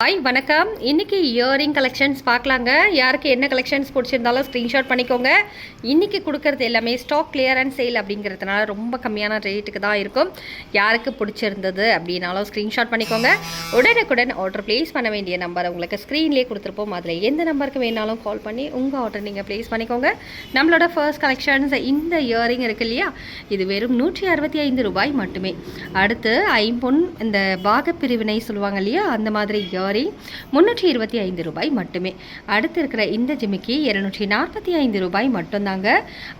Hi வணக்கம். இன்றைக்கி earring collections பார்க்கலாங்க. யாருக்கு என்ன கலெக்ஷன்ஸ் பிடிச்சிருந்தாலும் ஸ்க்ரீன்ஷாட் பண்ணிக்கோங்க. இன்றைக்கி கொடுக்குறது எல்லாமே ஸ்டாக் கிளியரன்ஸ் சேல் அப்படிங்கிறதுனால ரொம்ப கம்மியான ரேட்டுக்கு தான் இருக்கும். யாருக்கு பிடிச்சிருந்தது அப்படின்னாலும் ஸ்க்ரீன்ஷாட் பண்ணிக்கோங்க. உடனுக்குடன் ஆர்டர் ப்ளேஸ் பண்ண வேண்டிய நம்பர் உங்களுக்கு ஸ்க்ரீன்லேயே கொடுத்துருப்போம். அதில் எந்த நம்பருக்கு வேணாலும் கால் பண்ணி உங்கள் ஆர்டர் நீங்கள் ப்ளேஸ் பண்ணிக்கோங்க. நம்மளோட ஃபர்ஸ்ட் கலெக்ஷன்ஸ் இந்த இயரிங் இருக்குது இல்லையா, இது வெறும் 165 ரூபாய் மட்டுமே. அடுத்து ஐம்பொன் இந்த பாகப்பிரிவினை சொல்லுவாங்க இல்லையா, அந்த மாதிரி இயரிங் 325 ரூபாய் மட்டுமே. அடுத்து இருக்கிற இந்த ஜிமிக்கி 245 ரூபாய் மட்டும்தாங்க.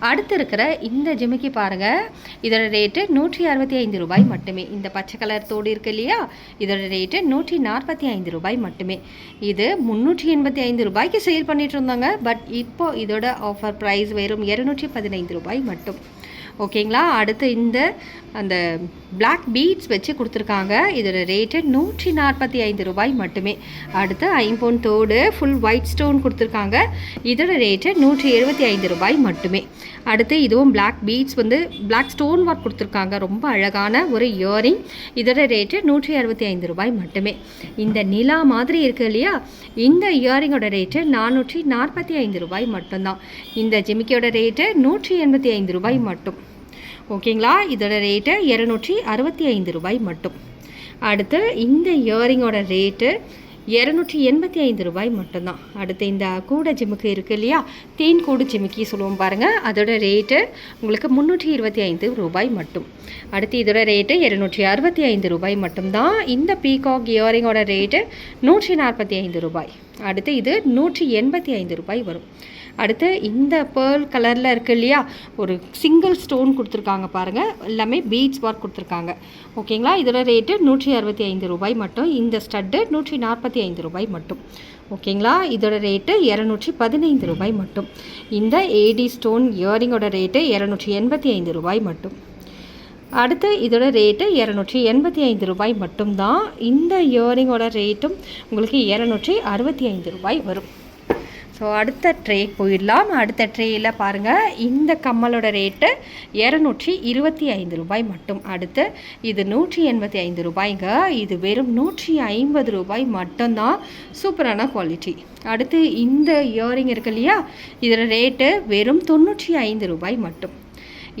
அடுத்து இருக்கிற இந்த ஜிமிக்கி பாருங்கள், இதோட ரேட்டு 165 ரூபாய் மட்டுமே. இந்த பச்சை கலர் தோடு இருக்கு இல்லையா, இதோட ரேட்டு 145 ரூபாய் மட்டுமே. இது 385 ரூபாய்க்கு சேல் பண்ணிட்டு இருந்தாங்க. பட் இப்போ இதோட ஆஃபர் ப்ரைஸ் வெறும் 215 ரூபாய் மட்டும். ஓகேங்களா. அடுத்து இந்த அந்த பிளாக் பீட்ஸ் வச்சு கொடுத்துருக்காங்க. இதோட ரேட்டு 145 ரூபாய் மட்டுமே. அடுத்து ஐம்பொன் தோடு ஃபுல் ஒயிட் ஸ்டோன் கொடுத்துருக்காங்க. இதோட ரேட்டு 175 ரூபாய் மட்டுமே. அடுத்து இதுவும் பிளாக் பீட்ஸ் வந்து பிளாக் ஸ்டோன் ஒர்க் கொடுத்துருக்காங்க. ரொம்ப அழகான ஒரு இயரிங். இதோட ரேட்டு 165 ரூபாய் மட்டுமே. இந்த நிலா மாதிரி இருக்குது இல்லையா, இந்த இயரிங்கோட ரேட்டு 445 ரூபாய் மட்டும்தான். இந்த ஜிமிக்கியோட ரேட்டு 185 ரூபாய் மட்டும். ஓகேங்களா. இதோட ரேட்டு 265 ரூபாய் மட்டும். அடுத்து இந்த இயரிங்கோட ரேட்டு 285 ரூபாய் மட்டும்தான். அடுத்து இந்த கூடை ஜிமிக்கி இருக்குது இல்லையா, தேன் கூடு ஜிமிக்கி சொல்லுவோம் பாருங்கள், அதோட ரேட்டு உங்களுக்கு 325 ரூபாய் மட்டும். அடுத்து இதோட ரேட்டு 265 ரூபாய் மட்டும்தான். இந்த பீகாக் இயரிங்கோட ரேட்டு 145 ரூபாய். அடுத்து இது 185 ரூபாய் வரும். அடுத்து இந்த பேர்ல் கலரில் இருக்குது இல்லையா, ஒரு சிங்கிள் ஸ்டோன் கொடுத்துருக்காங்க பாருங்கள், எல்லாமே பீட்ஸ் ஒர்க் கொடுத்துருக்காங்க. ஓகேங்களா. இதோட ரேட்டு 165 ரூபாய் மட்டும். இந்த ஸ்டட்டு 145 ரூபாய் மட்டும். ஓகேங்களா. இதோட ரேட்டு 215 ரூபாய் மட்டும். இந்த ஏடி ஸ்டோன் இயரிங்கோட ரேட்டு 285 ரூபாய் மட்டும். அடுத்து இதோட ரேட்டு 285 ரூபாய் மட்டும்தான். இந்த இயரிங்கோட ரேட்டும் உங்களுக்கு 265 ரூபாய் வரும். ஸோ அடுத்த ட்ரே போயிடலாம். அடுத்த ட்ரேயில் பாருங்கள், இந்த கம்மலோட ரேட்டு 225 ரூபாய் மட்டும். அடுத்து இது 185 ரூபாய்ங்க. இது வெறும் 150 ரூபாய் மட்டும்தான். சூப்பரான குவாலிட்டி. அடுத்து இந்த இயரிங் இருக்கு இல்லையா, இதோட ரேட்டு வெறும் 95 ரூபாய் மட்டும்.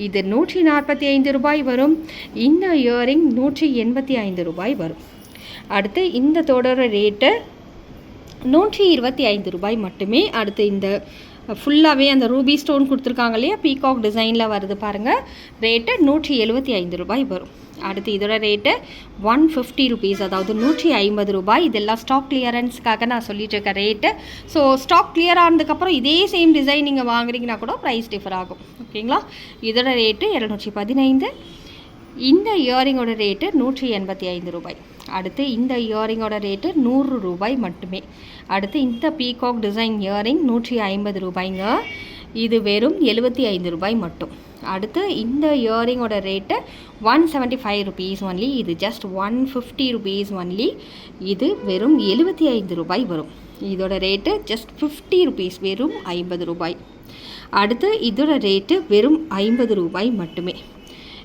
இது 145 ரூபாய் வரும். இந்த இயரிங் 185 ரூபாய் வரும். அடுத்து இந்த தோடோட ரேட்டு 125 ரூபாய் மட்டுமே. அடுத்து இந்த ஃபுல்லாகவே அந்த ரூபி ஸ்டோன் கொடுத்துருக்காங்க இல்லையா, பீகாக் டிசைனில் வருது பாருங்கள், ரேட்டு 175 ரூபாய் வரும். அடுத்து இதோட ரேட்டு 150 ருபீஸ், அதாவது 150 ரூபாய். இதெல்லாம் ஸ்டாக் கிளியரன்ஸுக்காக நான் சொல்லிட்டு இருக்க ரேட்டு. ஸோ ஸ்டாக் கிளியர் ஆனதுக்கப்புறம் இதே சேம் டிசைன் நீங்கள் வாங்குறீங்கன்னா கூட ப்ரைஸ் டிஃபர் ஆகும். ஓகேங்களா. இதோட ரேட்டு 215. இந்த இயரிங்கோட ரேட்டு 185 ரூபாய். அடுத்து இந்த இயரிங்கோட ரேட்டு 100 ரூபாய் மட்டுமே. அடுத்து இந்த பீகாக் டிசைன் இயரிங் 150 ரூபாய்ங்க. இது வெறும் 75 ரூபாய் மட்டும். அடுத்து இந்த இயரிங்கோட ரேட்டு 175 ருபீஸ் ஒன்லி. இது ஜஸ்ட் 150 ருபீஸ் ஒன்லி. இது வெறும் 75 ரூபாய் வரும். இதோட ரேட்டு ஜஸ்ட் 50 ருபீஸ், வெறும் 50 ரூபாய். அடுத்து இதோட ரேட்டு வெறும் 50 ரூபாய் மட்டுமே.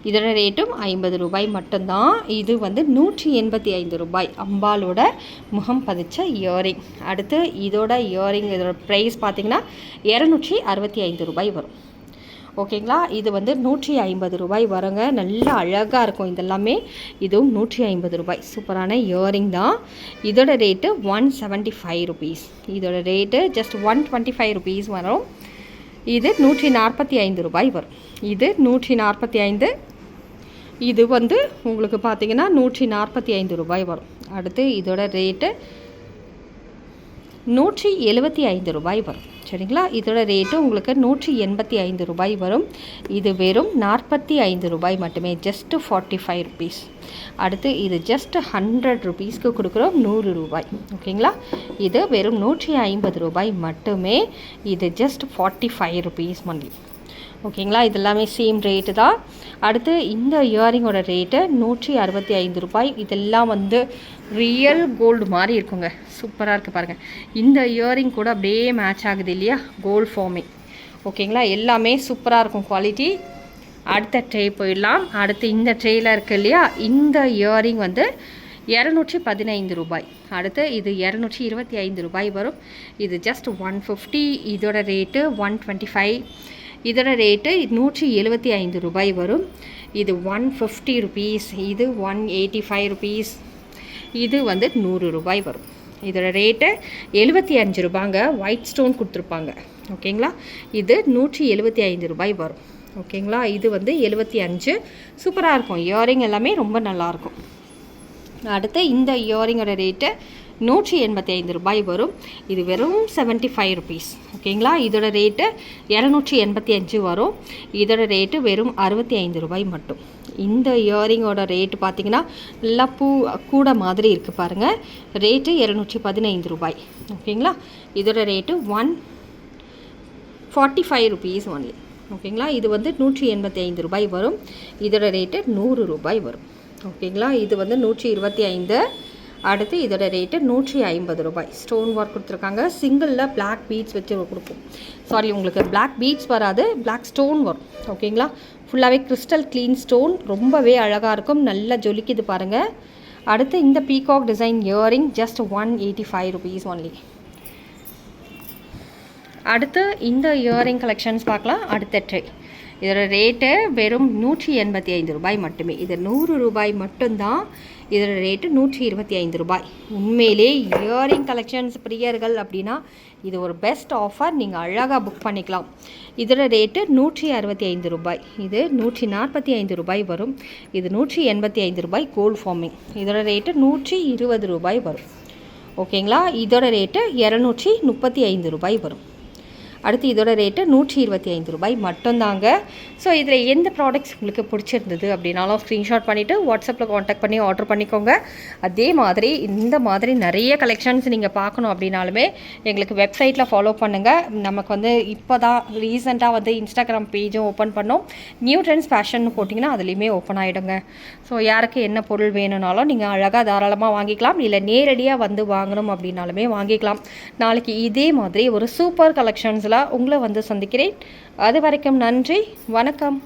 இதோட ரேட்டும் 50 ரூபாய் மட்டும்தான். இது வந்து 185 ரூபாய், அம்பாலோட முகம் பதிச்ச இயரிங். அடுத்து இதோட இயரிங் இதோட ப்ரைஸ் பார்த்திங்கன்னா 265 ரூபாய் வரும். ஓகேங்களா. இது வந்து 150 ரூபாய் வருங்க. நல்லா அழகாக இருக்கும் இதெல்லாமே. இதுவும் 150 ரூபாய். சூப்பரான இயரிங் தான். இதோட ரேட்டு 175 ருபீஸ். இதோட ரேட்டு ஜஸ்ட் 125 ருபீஸ் வரும். இது 145 ரூபாய் வரும். இது 145. இது வந்து உங்களுக்கு பார்த்திங்கன்னா 145 ரூபாய் வரும். அடுத்து இதோட ரேட்டு 175 ரூபாய் வரும். சரிங்களா. இதோட ரேட்டு உங்களுக்கு 185 ரூபாய் வரும். இது வெறும் 45 ரூபாய் மட்டுமே, ஜஸ்ட்டு 45 ருபீஸ். அடுத்து இது ஜஸ்ட் 100 ருபீஸ்க்கு கொடுக்குறோம், 100 ரூபாய். ஓகேங்களா. இது வெறும் 150 ரூபாய் மட்டுமே. இது ஜஸ்ட் 45 ருபீஸ் ஒன்லி. ஓகேங்களா. இதெல்லாமே சேம் ரேட்டு தான். அடுத்து இந்த இயரிங்கோட ரேட்டு 165 ரூபாய். இதெல்லாம் வந்து ரியல் கோல்டு மாதிரி இருக்குங்க. சூப்பராக இருக்குது பாருங்கள். இந்த இயரிங் கூட அப்படியே மேட்ச் ஆகுது இல்லையா, கோல்டு ஃபார்மிங். ஓகேங்களா. எல்லாமே சூப்பராக இருக்கும் குவாலிட்டி. அடுத்த ட்ரே போயிடலாம். அடுத்து இந்த ட்ரேயில் இருக்குது இல்லையா, இந்த இயரிங் வந்து 215 ரூபாய். அடுத்து இது 225 ரூபாய் வரும். இது ஜஸ்ட் 150. இதோட ரேட்டு 125. இதோட ரேட்டு 175 ரூபாய் வரும். இது 150 ருபீஸ். இது 185 ருபீஸ். இது வந்து 100 ரூபாய் வரும். இதோட ரேட்டு 75 ரூபாங்க. ஒயிட் ஸ்டோன் கொடுத்துருப்பாங்க. ஓகேங்களா? இது 175 ரூபாய் வரும். ஓகேங்களா? இது வந்து 75. சூப்பராக இருக்கும். இயரிங் எல்லாமே ரொம்ப நல்லாயிருக்கும். அடுத்து இந்த இயரிங்கோட ரேட்டு 185 ரூபாய் வரும். இது வெறும் 75 ருபீஸ். ஓகேங்களா? இதோட ரேட்டு 285 வரும். இதோட ரேட்டு வெறும் 65 ரூபாய் மட்டும். இந்த இயரிங்கோட ரேட்டு பார்த்தீங்கன்னா நல்லா கூட மாதிரி இருக்குது பாருங்கள். ரேட்டு 215 ரூபாய். ஓகேங்களா? இதோட ரேட்டு 145 ருபீஸ் ஒன்லி. ஓகேங்களா? இது வந்து 185 ரூபாய் வரும். இதோட ரேட்டு 100 ரூபாய் வரும். ஓகேங்களா? இது வந்து 125. அடுத்து இதோட ரேட்டு 150 ரூபாய். ஸ்டோன் ஒர்க் கொடுத்துருக்காங்க. சிங்கிளில் பிளாக் பீட்ஸ் வச்சு கொடுக்கும். சாரி, உங்களுக்கு பிளாக் பீட்ஸ் வராது, பிளாக் ஸ்டோன் வரும். ஓகேங்களா? ஃபுல்லாகவே கிறிஸ்டல் க்ளீன் ஸ்டோன். ரொம்பவே அழகாக இருக்கும். நல்லா ஜொலிக்குது பாருங்கள். அடுத்து இந்த peacock design earring just 185 rupees only. அடுத்து இந்த இயரிங் கலெக்ஷன்ஸ் பார்க்கலாம். அடுத்த ட்ரே. இதோட ரேட்டு வெறும் 185 ரூபாய் மட்டுமே. இது 100 ரூபாய் மட்டும்தான். இதோட ரேட்டு 125 ரூபாய். உண்மையிலே இயரிங் கலெக்ஷன்ஸ் பிரியர்கள் அப்படின்னா இது ஒரு பெஸ்ட் ஆஃபர். நீங்கள் அழகாக புக் பண்ணிக்கலாம். இதோட ரேட்டு 165 ரூபாய். இது 145 ரூபாய் வரும். இது 185 ரூபாய் கோல்ட் ஃபார்மிங். இதோட ரேட்டு 120 ரூபாய் வரும். ஓகேங்களா? இதோட ரேட்டு 235 ரூபாய் வரும். அடுத்து இதோட ரேட்டு 125 ரூபாய் மட்டும்தாங்க. ஸோ இதில் எந்த ப்ராடக்ட்ஸ் உங்களுக்கு பிடிச்சிருந்தது அப்படின்னாலும் ஸ்க்ரீன்ஷாட் பண்ணிவிட்டு வாட்ஸ்அப்பில் காண்டாக்ட் பண்ணி ஆர்டர் பண்ணிக்கோங்க. அதே மாதிரி இந்த மாதிரி நிறைய கலெக்ஷன்ஸ் நீங்கள் பார்க்கணும் அப்படின்னாலுமே எங்களுக்கு வெப்சைட்டில் ஃபாலோ பண்ணுங்கள். நமக்கு வந்து இப்போ தான் ரீசெண்டாக வந்து இன்ஸ்டாகிராம் பேஜும் ஓப்பன் பண்ணோம். நியூ ட்ரெண்ட்ஸ் ஃபேஷன் போட்டிங்கன்னா அதுலேயுமே ஓப்பன் ஆகிடுங்க. ஸோ யாருக்கு என்ன பொருள் வேணும்னாலும் நீங்கள் அழகாக தாராளமாக வாங்கிக்கலாம். இல்லை நேரடியாக வந்து வாங்கணும் அப்படின்னாலுமே வாங்கிக்கலாம். நாளைக்கு இதே மாதிரி ஒரு சூப்பர் கலெக்ஷன்ஸில் உங்களை வந்து சந்திக்கிறேன். அது வரைக்கும் நன்றி, வணக்கம்.